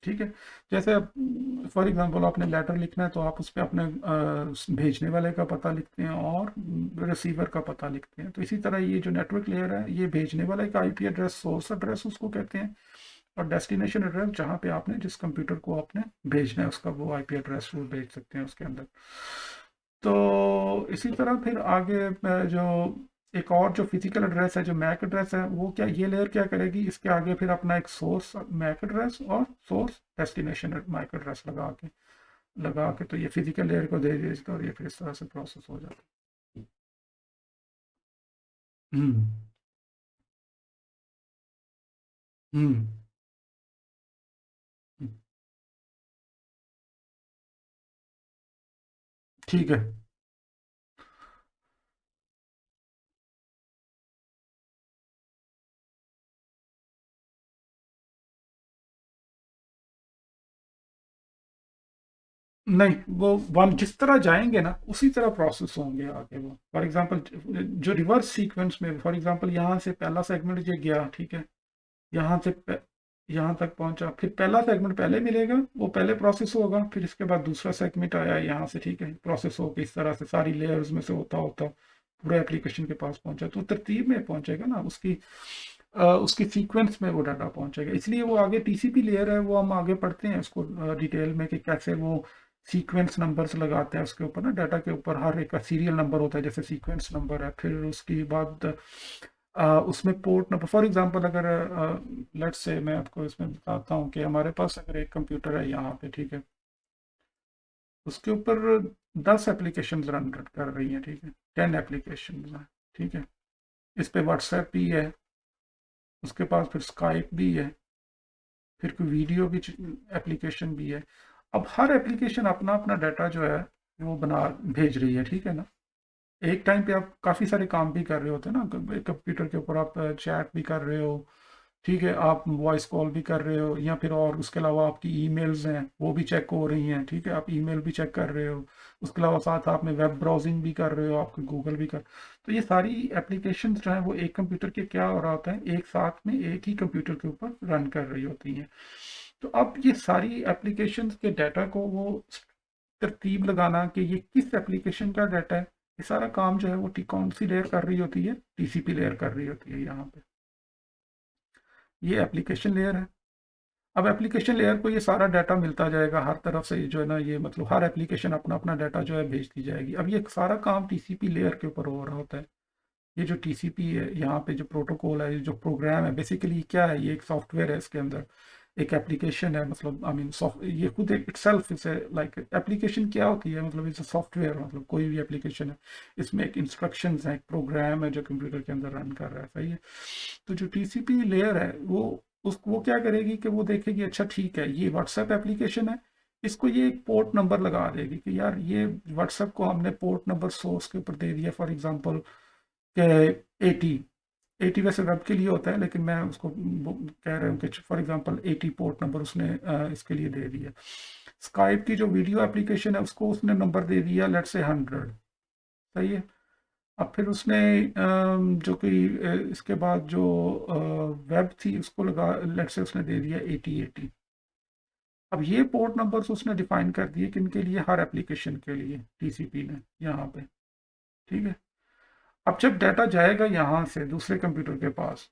ठीक है, जैसे फॉर एग्जांपल आपने लेटर लिखना है तो आप उस पर अपने भेजने वाले का पता लिखते हैं और रिसीवर का पता लिखते हैं। तो इसी तरह ये जो नेटवर्क लेयर है ये भेजने वाले का आईपी एड्रेस, सोर्स एड्रेस उसको कहते हैं, और डेस्टिनेशन एड्रेस जहाँ पे आपने जिस कंप्यूटर को आपने भेजना है उसका वो आईपी एड्रेस वो भेज सकते हैं उसके अंदर। तो इसी तरह फिर आगे जो एक और जो फिजिकल एड्रेस है जो मैक एड्रेस है, वो क्या ये लेयर क्या करेगी, इसके आगे फिर अपना एक सोर्स मैक एड्रेस और सोर्स डेस्टिनेशन मैक एड्रेस लगा के तो ये फिजिकल लेयर को दे देगा, और ये फिर इस तरह से प्रोसेस हो जाता है। हम्म। हम्म, ठीक है। नहीं, वो वन जिस तरह जाएंगे ना उसी तरह प्रोसेस होंगे आगे वो। फॉर एग्जांपल जो रिवर्स सीक्वेंस में, फॉर एग्जांपल यहाँ से पहला सेगमेंट जो गया, ठीक है, यहाँ से यहाँ तक पहुंचा, फिर पहला सेगमेंट पहले मिलेगा, वो पहले प्रोसेस होगा, फिर इसके बाद दूसरा सेगमेंट आया यहाँ से, ठीक है, प्रोसेस होकर इस तरह से सारी लेयर्स में से होता होता पूरा एप्लीकेशन के पास पहुंचा, तो तरतीब में पहुंचेगा ना उसकी, उसकी सीक्वेंस में वो डाटा पहुंचेगा। इसलिए वो आगे टीसीपी लेयर है, वो हम आगे पढ़ते हैं उसको डिटेल में कि कैसे वो सीक्वेंस नंबर्स लगाते हैं उसके ऊपर ना, डाटा के ऊपर हर एक का सीरियल नंबर होता है, जैसे सीक्वेंस नंबर है, फिर उसके बाद उसमें पोर्ट नंबर। फॉर एग्जांपल अगर लेट्स से मैं आपको इसमें बताता हूँ कि हमारे पास अगर एक कंप्यूटर है यहाँ पे, ठीक है, उसके ऊपर 10 एप्लीकेशन रन कर रही हैं, ठीक है, 10 एप्लीकेशन है, ठीक है, इस पे व्हाट्सएप भी है, उसके पास फिर स्काइप भी है, फिर कोई वीडियो भी एप्लीकेशन भी है। अब हर एप्लीकेशन अपना अपना डाटा जो है वो बना भेज रही है, ठीक है ना। एक टाइम पे आप काफ़ी सारे काम भी कर रहे होते हैं ना, कंप्यूटर के ऊपर आप चैट भी कर रहे हो, ठीक है, आप वॉइस कॉल भी कर रहे हो, या फिर और उसके अलावा आपकी ईमेल्स हैं वो भी चेक हो रही हैं, ठीक है, आप ईमेल भी चेक कर रहे हो, उसके अलावा साथ आप में वेब ब्राउजिंग भी कर रहे हो, आपके गूगल भी कर। तो ये सारी एप्लीकेशंस जो हैं वो एक कंप्यूटर के क्या हो रहा होता है, एक साथ में एक ही कंप्यूटर के ऊपर रन कर रही होती हैं। तो अब ये सारी एप्लीकेशंस के डाटा को वो तरतीब लगाना कि ये किस एप्लीकेशन का डाटा है, ये सारा काम जो है वो कौन सी लेयर कर रही होती है, टीसीपी लेयर कर रही होती है यहाँ पे। ये एप्लीकेशन लेयर है। अब एप्लीकेशन लेयर को ये सारा डाटा मिलता जाएगा हर तरफ से, जो है ना, ये मतलब हर एप्लीकेशन अपना अपना डाटा जो है भेजती जाएगी। अब ये सारा काम टीसीपी लेयर के ऊपर हो रहा होता है। ये जो टीसीपी है यहाँ पे, जो प्रोटोकॉल है, ये जो प्रोग्राम है, बेसिकली क्या है, ये एक सॉफ्टवेयर है, इसके अंदर एक एप्लीकेशन है, मतलब आई मीन सॉफ्ट, ये खुद एक इटसेल्फ इसे लाइक एप्लीकेशन क्या होती है, मतलब इसे सॉफ्टवेयर, मतलब कोई भी एप्लीकेशन है, इसमें एक इंस्ट्रक्शंस है, एक प्रोग्राम है जो कंप्यूटर के अंदर रन कर रहा है, सही है। तो जो टीसीपी लेयर है वो क्या करेगी कि वो देखेगी, अच्छा ठीक है, ये व्हाट्सएप एप्लीकेशन है, इसको ये एक पोर्ट नंबर लगा देगी कि यार ये व्हाट्सएप को हमने पोर्ट नंबर सोर्स के ऊपर दे दिया, फॉर एग्जांपल के 80। 80 वैसे वेब के लिए होता है, लेकिन मैं उसको कह रहा हूँ कि फॉर एग्जांपल 80 पोर्ट नंबर उसने इसके लिए दे दिया। स्काइप की जो वीडियो एप्लीकेशन है उसको उसने नंबर दे दिया लेट्स से 100, सही है। अब फिर उसने जो कि इसके बाद जो वेब थी उसको लगा, लेट्स से उसने दे दिया 80 80। अब ये पोर्ट नंबर्स उसने डिफाइन कर दिए किन के लिए, हर एप्लीकेशन के लिए, टीसीपी ने यहाँ पे, ठीक है। अब जब डाटा जाएगा यहाँ से दूसरे कंप्यूटर के पास,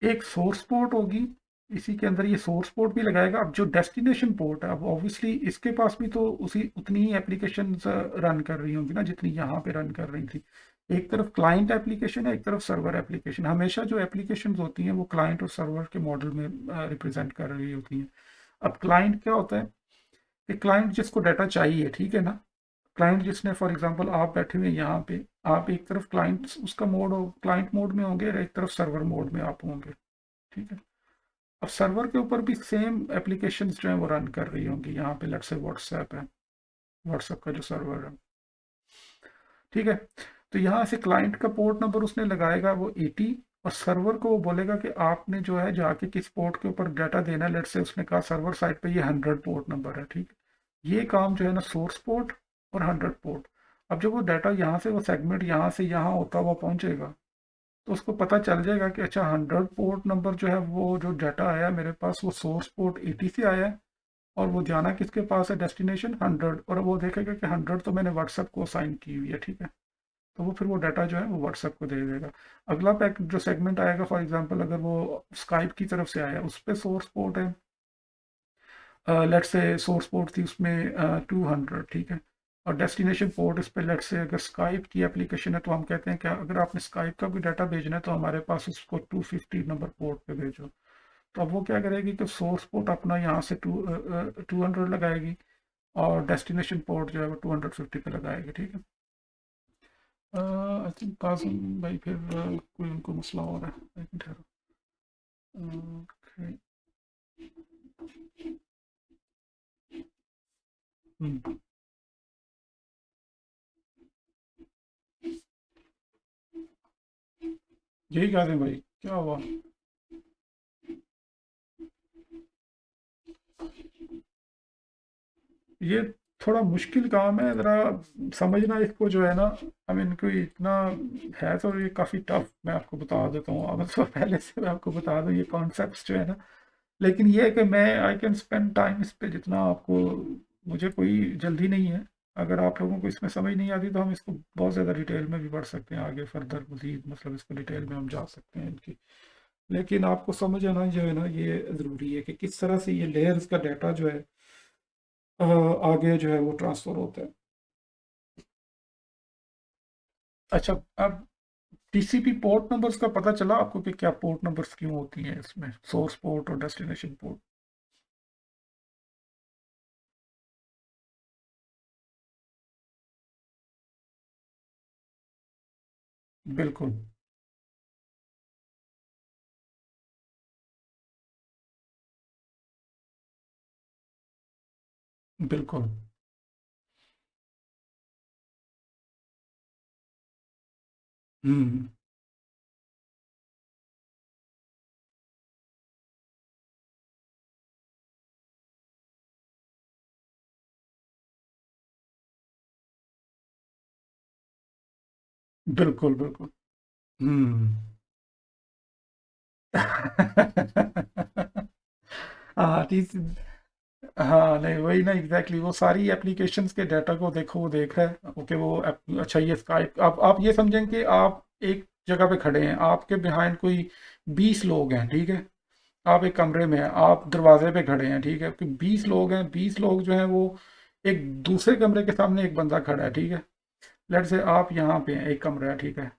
एक सोर्स पोर्ट होगी, इसी के अंदर ये सोर्स पोर्ट भी लगाएगा। अब जो डेस्टिनेशन पोर्ट है, अब ऑब्वियसली इसके पास भी तो उसी उतनी ही एप्लीकेशन रन कर रही होंगी ना जितनी यहाँ पे रन कर रही थी। एक तरफ क्लाइंट एप्लीकेशन है, एक तरफ सर्वर एप्लीकेशन। हमेशा जो एप्लीकेशन होती हैं वो क्लाइंट और सर्वर के मॉडल में रिप्रेजेंट कर रही होती हैं। अब क्लाइंट क्या होता है कि क्लाइंट जिसको डाटा चाहिए, ठीक है ना, क्लाइंट जिसने, फॉर एग्जांपल आप बैठे हुए हैं यहाँ पे, आप एक तरफ क्लाइंट उसका मोड हो, क्लाइंट मोड में होंगे, और एक तरफ सर्वर मोड में आप होंगे, ठीक है। अब सर्वर के ऊपर भी सेम एप्लीकेशंस जो है वो रन कर रही होंगी, यहाँ पे लेट्स से व्हाट्सएप है, व्हाट्सएप का जो सर्वर है, ठीक है। तो यहाँ से क्लाइंट का पोर्ट नंबर उसने लगाएगा वो 80, और सर्वर को वो बोलेगा कि आपने जो है जाके किस पोर्ट के ऊपर डाटा देना है, लेट्स से उसने कहा सर्वर साइड पे ये 100 पोर्ट नंबर है, ठीक है। ये काम जो है ना, सोर्स पोर्ट और 100 पोर्ट। अब जब वो डाटा यहाँ से वो सेगमेंट यहाँ से यहाँ होता हुआ पहुंचेगा, तो उसको पता चल जाएगा कि अच्छा 100 पोर्ट नंबर जो है, वो जो डाटा आया मेरे पास वो सोर्स पोर्ट 80 से आया है, और वो जाना किसके पास है, डेस्टिनेशन 100, और वो देखेगा कि 100 तो मैंने व्हाट्सएप को असाइन की हुई है, ठीक है। तो वो फिर वो डाटा जो है वो व्हाट्सएप को दे देगा। अगला पैक जो सेगमेंट आएगा, फॉर एग्जांपल अगर वो स्काइप की तरफ से आया, उस पर सोर्स पोर्ट है, लेट्स से सोर्स पोर्ट थी उसमें 200, ठीक है, और डेस्टिनेशन पोर्ट इस पे लेट्स से अगर स्काइप की एप्लीकेशन है तो हम कहते हैं कि अगर आपने स्काइप का भी डाटा भेजना है तो हमारे पास उसको 250 नंबर पोर्ट पे भेजो। तो अब वो क्या करेगी कि सोर्स पोर्ट अपना यहाँ से 200 लगाएगी, और डेस्टिनेशन पोर्ट जो है वो 250 पे लगाएगी, ठीक है। आई थिंक कासिम भाई फिर कोई उनको मसला हो रहा है, एक मिनट ठहरो। Okay, हम्म, यही कासिम भाई क्या हुआ। ये थोड़ा मुश्किल काम है ज़रा समझना इसको जो है ना। आई मीन कोई इतना है तो ये काफ़ी टफ, मैं आपको बता देता हूँ अब तो पहले से मैं आपको बता दूँ ये कॉन्सेप्ट्स जो है ना। लेकिन ये है कि मैं आई कैन स्पेंड टाइम इस पे जितना आपको, मुझे कोई जल्दी नहीं है। अगर आप लोगों को इसमें समझ नहीं आती तो हम इसको बहुत ज़्यादा डिटेल में भी बढ़ सकते हैं आगे फर्दर, मजीद मतलब इसको डिटेल में हम जा सकते हैं इनकी। लेकिन आपको समझ आना जो है ना ये ज़रूरी है कि किस तरह से ये लेयर्स का डाटा जो है आगे जो है वो ट्रांसफ़र होता है। अच्छा, अब टीसीपी पोर्ट नंबर्स का पता चला आपको कि क्या पोर्ट नंबर्स क्यों होती हैं इसमें, सोर्स पोर्ट और डेस्टिनेशन पोर्ट? बिल्कुल, बिल्कुल। हुँ, बिल्कुल, बिल्कुल। हुँ। हाँ, टीसी हाँ, नहीं वही ना एग्ज़ैक्टली वो सारी एप्लीकेशंस के डाटा को देखो, वो देख रहा है ओके वो अच्छा ये स्काइप, आप ये समझें कि आप एक जगह पे खड़े हैं, आपके बिहाइंड कोई 20 लोग हैं, ठीक है? आप एक कमरे में हैं, आप दरवाजे पे खड़े हैं, ठीक है? कि 20 लोग हैं, 20 लोग जो हैं वो एक दूसरे कमरे के सामने एक बंदा खड़ा है, ठीक है? लेट्स से आप यहाँ पे हैं, एक कमरा है, ठीक है?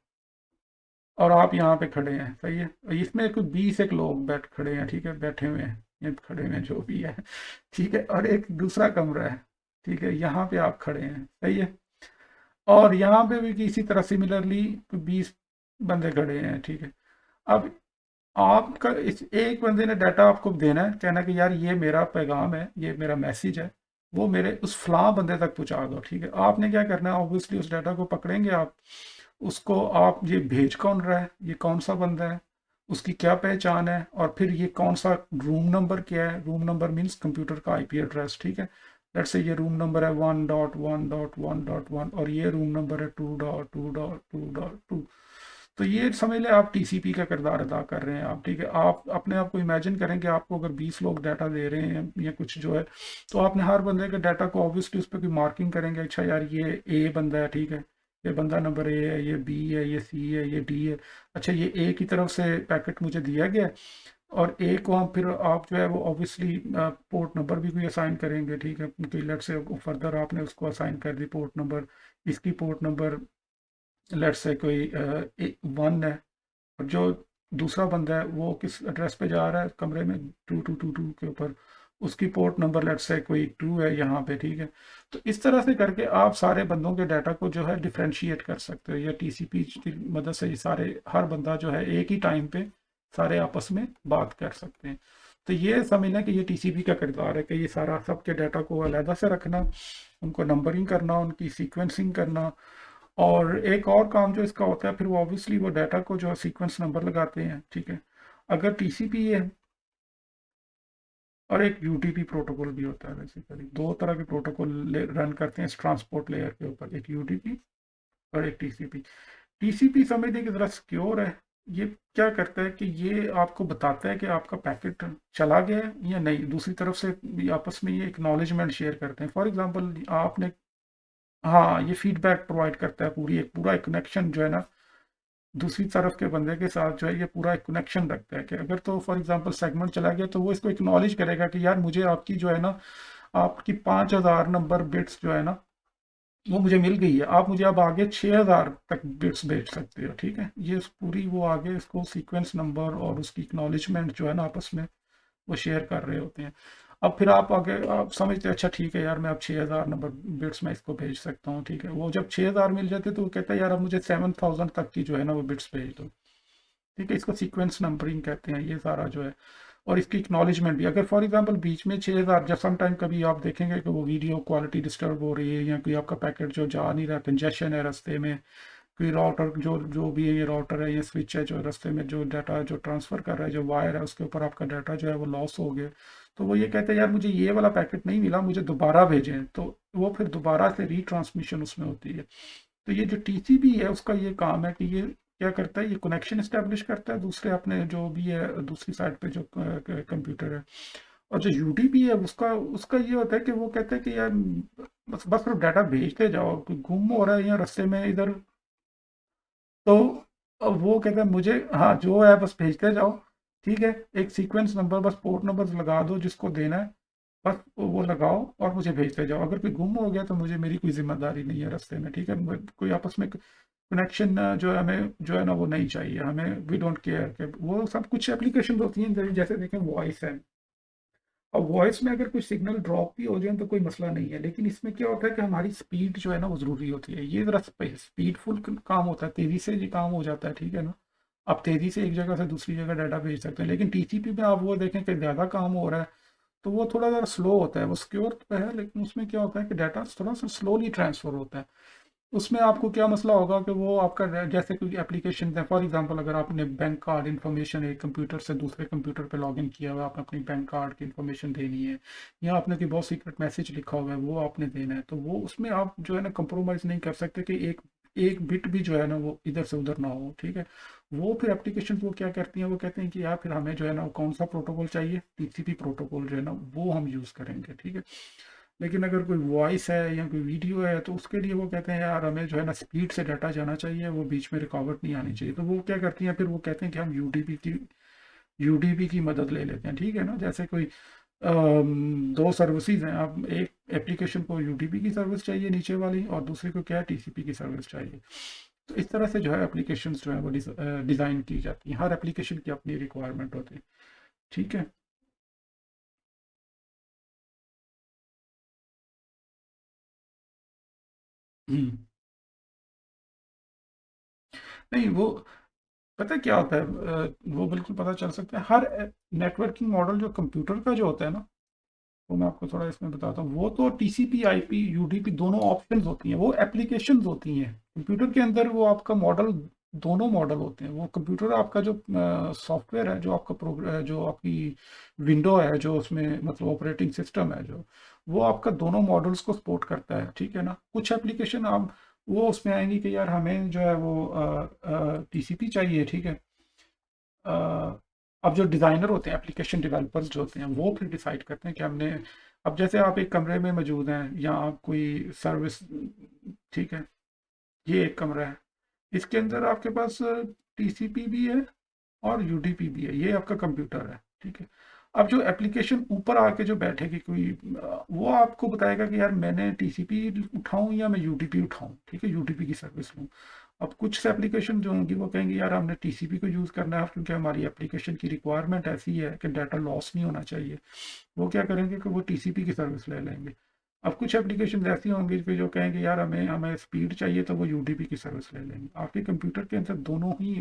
और आप यहाँ पे खड़े हैं, सही है? इसमें कुछ 20 एक लोग खड़े हैं, ठीक है? बैठे हुए हैं, या खड़े हुए हैं जो भी है, ठीक है? और एक दूसरा कमरा है, ठीक है? यहाँ पे आप खड़े हैं, सही है? और यहाँ पे भी इसी तरह सिमिलरली 20 बंदे खड़े हैं, ठीक है? अब आपका इस एक बंदे ने डाटा आपको देना है, कहना कि यार ये मेरा पैगाम है, ये मेरा मैसेज है, वो मेरे उस फलां बंदे तक पहुंचा दो, ठीक है? आपने क्या करना है, ऑब्वियसली उस डाटा को पकड़ेंगे आप, उसको आप ये भेज कौन रहा है, ये कौन सा बंदा है, उसकी क्या पहचान है, और फिर ये कौन सा रूम नंबर क्या है, रूम नंबर मीन्स कंप्यूटर का आईपी एड्रेस, ठीक है? लेट्स से ये रूम नंबर है 1.1.1.1 और ये रूम नंबर है 2.2.2.2। तो ये समझ लें आप टीसीपी का किरदार अदा कर रहे हैं आप, ठीक है? आप अपने आप को इमेजिन करें कि आपको अगर 20 लोग डाटा दे रहे हैं या कुछ जो है, तो आपने हर बंदे के डाटा को ऑब्वियसली उस पर कोई मार्किंग करेंगे, अच्छा यार ये ए बंदा है, ठीक है? ये बंदा नंबर ए है, ये बी है, ये सी है, ये डी है। अच्छा ये ए की तरफ से पैकेट मुझे दिया गया है, और ए को हम फिर आप जो है वो ऑब्वियसली पोर्ट नंबर भी कोई असाइन करेंगे, ठीक है? कोई लेट से फर्दर आपने उसको असाइन कर दी पोर्ट नंबर, इसकी पोर्ट नंबर लेट से कोई 1 है, और जो दूसरा बंदा है वो किस एड्रेस पे जा रहा है कमरे में 2222 के ऊपर, उसकी पोर्ट नंबर लेट्स से कोई 2 है यहाँ पे, ठीक है? तो इस तरह से करके आप सारे बंदों के डाटा को जो है डिफरेंशिएट कर सकते हो, या टीसीपी की मदद से ये सारे हर बंदा जो है एक ही टाइम पे सारे आपस में बात कर सकते हैं। तो ये समझना कि ये टीसीपी का किरदार है कि ये सारा सबके डाटा को अलहदा से रखना, उनको नंबरिंग करना, उनकी सीक्वेंसिंग करना। और एक और काम जो इसका होता है फिर वो ऑब्वियसली वो डाटा को जो है सीक्वेंस नंबर लगाते हैं, ठीक है? अगर टीसीपी है, और एक यूडीपी प्रोटोकॉल भी होता है, बेसिकली दो तरह के प्रोटोकॉल रन करते हैं इस ट्रांसपोर्ट लेयर के ऊपर, एक यूडीपी और एक टीसीपी। टीसीपी समझने की ज़रा सिक्योर है। ये क्या करता है कि ये आपको बताता है कि आपका पैकेट चला गया है या नहीं, दूसरी तरफ से आपस में ये एक्नॉलेजमेंट शेयर करते हैं। फॉर एग्जांपल आपने, हाँ ये फीडबैक प्रोवाइड करता है, पूरा एक कनेक्शन जो है ना दूसरी तरफ के बंदे के साथ जो है ये पूरा एक कनेक्शन रखता है कि अगर तो फॉर एग्जांपल सेगमेंट चला गया तो वो इसको एक्नॉलेज करेगा कि यार मुझे आपकी जो है ना आपकी 5000 नंबर बिट्स जो है ना वो मुझे मिल गई है, आप मुझे अब आगे 6000 तक बिट्स भेज सकते हो, ठीक है? ये पूरी वो आगे इसको सीक्वेंस नंबर और उसकी एक्नॉलेजमेंट जो है ना आपस में वो शेयर कर रहे होते हैं। अब फिर आप आगे आप समझते हैं अच्छा ठीक है यार मैं अब 6000 नंबर बिट्स में इसको भेज सकता हूँ, ठीक है? वो जब 6000 मिल जाते तो वो कहता है यार अब मुझे 7000 तक की जो है ना वो बिट्स भेज दो, ठीक है? इसको सीक्वेंस नंबरिंग कहते हैं ये सारा जो है। और इसकी एक्नॉलेजमेंट भी, अगर फॉर एग्जांपल बीच में 6000 जब सम टाइम कभी आप देखेंगे कि वो वीडियो क्वालिटी डिस्टर्ब हो रही है या कोई आपका पैकेट जो जा नहीं रहा, कंजेशन है रास्ते में, कोई राउटर जो जो भी है, ये राउटर है, ये स्विच है जो रास्ते में जो डाटा जो ट्रांसफ़र कर रहा है, जो वायर है उसके ऊपर आपका डाटा जो है वो लॉस हो गया, तो वो ये कहते हैं यार मुझे ये वाला पैकेट नहीं मिला, मुझे दोबारा भेजें, तो वो फिर दोबारा से रीट्रांसमिशन उसमें होती है। तो ये जो टीसीपी है उसका ये काम है कि ये क्या करता है, ये कनेक्शन इस्टेब्लिश करता है दूसरे अपने जो भी है दूसरी साइड पे जो कंप्यूटर है। और जो यूडीपी है उसका उसका ये होता है कि वो कहता है कि यार बस बस सिर्फ डाटा भेजते जाओ, कोई गुम हो रहा है या रास्ते में इधर, तो अब वो कहता है मुझे, हाँ जो है बस भेजते जाओ, ठीक है, एक sequence number bus port number लगा दो जिसको देना है, बस वो लगाओ और मुझे भेजते जाओ, अगर कोई गुम हो गया तो मुझे, मेरी कोई जिम्मेदारी नहीं है रास्ते में, ठीक है, कोई आपस में कनेक्शन जो है हमें जो है ना वो नहीं चाहिए हमें, वी डोंट केयर कि वो सब कुछ एप्लीकेशन होती हैं जैसे देखें वॉइस है। अब वॉइस में अगर कोई सिग्नल ड्रॉप भी हो जाए तो कोई मसला नहीं है, लेकिन इसमें क्या होता है कि हमारी स्पीड जो है ना वो ज़रूरी होती है, ये ज़रा स्पीडफुल काम होता है, तेज़ी से ये काम हो जाता है, ठीक है ना। आप तेज़ी से एक जगह से दूसरी जगह डाटा भेज सकते हैं, लेकिन टीसीपी में आप वो देखें कि ज़्यादा काम हो रहा है तो वो थोड़ा ज़रा स्लो होता है, वो सिक्योर तो है लेकिन उसमें क्या होता है कि डाटा थोड़ा सा स्लोली ट्रांसफ़र होता है। उसमें आपको क्या मसला होगा कि वो आपका जैसे कोई एप्लीकेशन है, फॉर एग्जांपल अगर आपने बैंक कार्ड इन्फॉर्मेशन एक कंप्यूटर से दूसरे कंप्यूटर पे लॉगिन किया हुआ है, आपने अपनी बैंक कार्ड की इन्फॉर्मेशन देनी है, या आपने कोई बहुत सीक्रेट मैसेज लिखा हुआ है वो आपने देना है, तो वो उसमें आप जो है ना कंप्रोमाइज़ नहीं कर सकते कि एक एक बिट भी जो है ना वो इधर से उधर ना हो, ठीक है। वो फिर एप्लीकेशन वो क्या करती हैं, वो कहते हैं कि यार फिर हमें जो है ना कौन सा प्रोटोकॉल चाहिए, टीसीपी प्रोटोकॉल जो है ना वो हम यूज़ करेंगे, ठीक है। लेकिन अगर कोई वॉइस है या कोई वीडियो है तो उसके लिए वो कहते हैं यार हमें जो है ना स्पीड से डाटा जाना चाहिए, वो बीच में रुकावट नहीं आनी चाहिए, तो वो क्या करती हैं फिर वो कहते हैं कि हम यूडीपी की मदद ले लेते हैं, ठीक है ना। जैसे कोई दो सर्विसेज हैं, आप एक एप्लीकेशन को यूडीपी की सर्विस चाहिए नीचे वाली और दूसरे को क्या है टीसीपी की सर्विस चाहिए, तो इस तरह से जो है एप्लीकेशंस जो है वो डिज़ाइन की जाती हैं, हर एप्लीकेशन की अपनी रिक्वायरमेंट होती है, ठीक है। हम्म। नहीं वो पता है क्या होता है, वो बिल्कुल पता चल सकता है, हर नेटवर्किंग मॉडल जो कंप्यूटर का जो होता है ना, वो मैं आपको थोड़ा इसमें बताता हूँ, वो तो टीसीपी आईपी यूडीपी दोनों ऑप्शंस होती हैं, वो एप्लीकेशंस होती हैं कंप्यूटर के अंदर, वो आपका मॉडल दोनों मॉडल होते हैं, वो कंप्यूटर आपका जो सॉफ्टवेयर है, जो आपका जो आपकी विंडो है, जो उसमें मतलब ऑपरेटिंग सिस्टम है जो, वो आपका दोनों मॉडल्स को सपोर्ट करता है, ठीक है ना। कुछ एप्लीकेशन आप वो उसमें आएंगी कि यार हमें जो है वो टीसीपी चाहिए, ठीक है। अ, अब जो डिज़ाइनर होते हैं, एप्लीकेशन डेवलपर्स जो होते हैं, वो फिर डिसाइड करते हैं कि हमने, अब जैसे आप एक कमरे में मौजूद हैं या आप कोई सर्विस, ठीक है, ये एक कमरा है, इसके अंदर आपके पास टीसीपी भी है और यूडीपी भी है, ये आपका कंप्यूटर है, ठीक है। अब जो एप्लीकेशन ऊपर आके जो बैठेगी कोई वो आपको बताएगा कि यार मैंने टीसीपी उठाऊं या मैं यूडीपी उठाऊं, ठीक है, यूडीपी की सर्विस लूं। अब कुछ एप्लीकेशन जो होंगी वो कहेंगे यार हमने टीसीपी को यूज़ करना है क्योंकि हमारी एप्लीकेशन की रिक्वायरमेंट ऐसी है कि डाटा लॉस नहीं होना चाहिए, वो क्या करेंगे कि वो टीसीपी की सर्विस ले लेंगे। अब कुछ एप्लीकेशन ऐसी होंगी कि जो कहेंगे यार हमें हमें स्पीड चाहिए, तो वो यूडीपी की सर्विस ले लेंगे। आपके कंप्यूटर के अंदर दोनों ही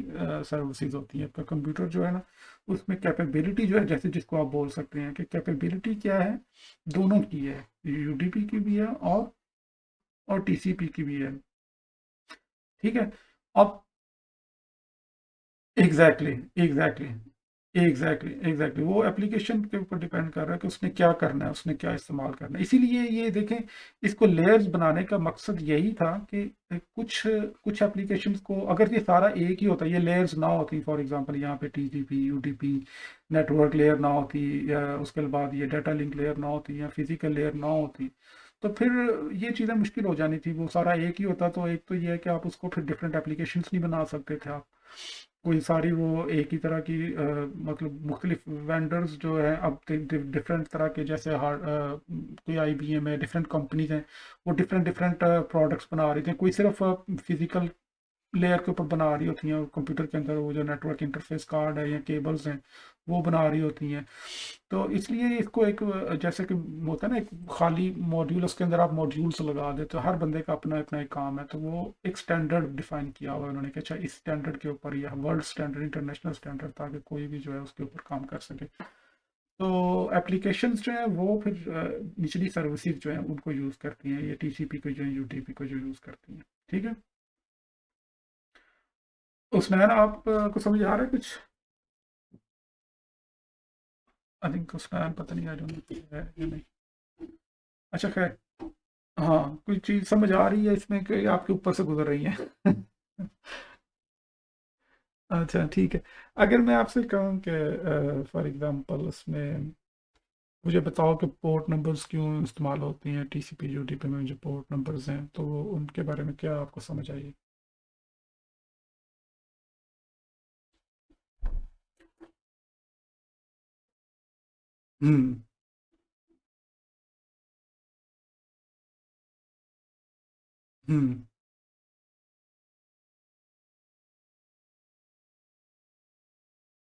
सर्विसेज होती हैं, आपका कंप्यूटर जो है ना उसमें कैपेबिलिटी जो है, जैसे जिसको आप बोल सकते हैं कि कैपेबिलिटी क्या है, दोनों की है, यूडीपी की भी है और टीसीपी की भी है, ठीक है। अब एग्जैक्टली एग्जैक्टली एग्जैक्टली वो एप्लीकेशन के ऊपर डिपेंड कर रहा है कि उसने क्या करना है, उसने क्या इस्तेमाल करना है, इसीलिए ये देखें, इसको लेयर्स बनाने का मकसद यही था कि कुछ कुछ एप्लीकेशंस को अगर ये सारा एक ही होता, ये लेयर्स ना होती, फॉर एग्जांपल यहाँ पे टीसीपी यूडीपी नेटवर्क लेयर ना होती, या उसके बाद ये डाटा लिंक लेयर ना होती, या फिजिकल लेयर ना होती, तो फिर ये चीज़ें मुश्किल हो जानी थी। वो सारा एक ही होता तो एक तो ये है कि आप उसको फिर डिफरेंट एप्लीकेशंस नहीं बना सकते थे आप, कोई सारी वो एक ही तरह की मतलब मुख्तलिफ वेंडर्स जो है, अब डिफरेंट तरह के जैसे हार्ड कोई आईबीएम है, डिफरेंट कंपनीज हैं, वो डिफरेंट डिफरेंट प्रोडक्ट्स बना रही थी, कोई सिर्फ फिजिकल लेयर के ऊपर बना रही होती हैं, कंप्यूटर के अंदर वो जो नेटवर्क इंटरफेस कार्ड है या केबल्स हैं वो बना रही होती हैं। तो इसलिए इसको एक जैसे कि होता है ना एक खाली मॉड्यूल, उसके अंदर आप मॉड्यूल्स लगा देते हो, हर बंदे का अपना अपना एक काम है, तो वो एक स्टैंडर्ड डिफाइन किया हुआ है उन्होंने कि अच्छा इस स्टैंडर्ड के ऊपर, या वर्ल्ड स्टैंडर्ड इंटरनेशनल स्टैंडर्ड, ताकि कोई भी जो है उसके ऊपर काम कर सके। तो एप्लीकेशंस जो है वो फिर निचली सर्विसेज जो है उनको यूज़ करती हैं, ये टीसीपी को जो है यूटीपी को जो यूज़ करती हैं, ठीक है। उसमें है ना आपको समझ आ रहा है कुछ। आई थिंक उसका पता नहीं, आई डोंट नो है या नहीं। अच्छा खैर, हाँ, कोई चीज़ समझ आ रही है इसमें कि आपके ऊपर से गुजर रही है? अच्छा ठीक है। अगर मैं आपसे कहूँ कि फॉर एग्जांपल उसमें मुझे बताओ कि पोर्ट नंबर्स क्यों इस्तेमाल होती हैं टीसीपी यूडीपी में, जो पोर्ट नंबर्स हैं तो उनके बारे में क्या आपको समझ आई? हम्म। हम्म।